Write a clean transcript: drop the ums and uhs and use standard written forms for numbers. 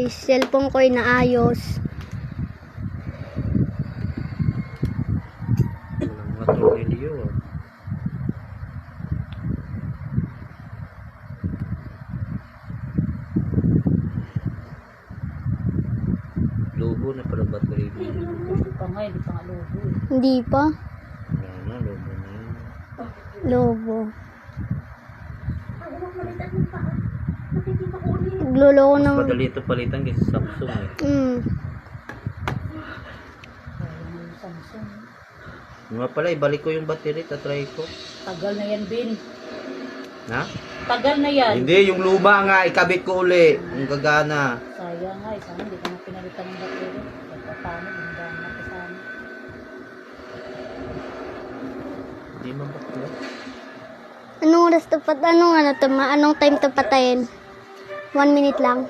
guys. Cellphone ko ay naayos. Walang mga tornilyo. Lobo na pala battery mo. Hindi pa nga lobo eh. Hindi pa. Wala na, lobo na yun. Lobo. Nagluloko Mas ng... madali ito palitan kaysa Samsung eh. Mm. Parang yung Samsung. Nga pala, ibalik ko yung battery, tatry ko. Tagal na yan, Bin. Ha? Tagal na yan. Hindi, yung luma nga, ikabit ko uli. Yung gagana. Sayang nga, sana hindi ka na pinalitan ng battery. At paano, ganda na ka sana. Hindi mabakla. Anong oras to pat? Anong time to patayin? 1 minute lang.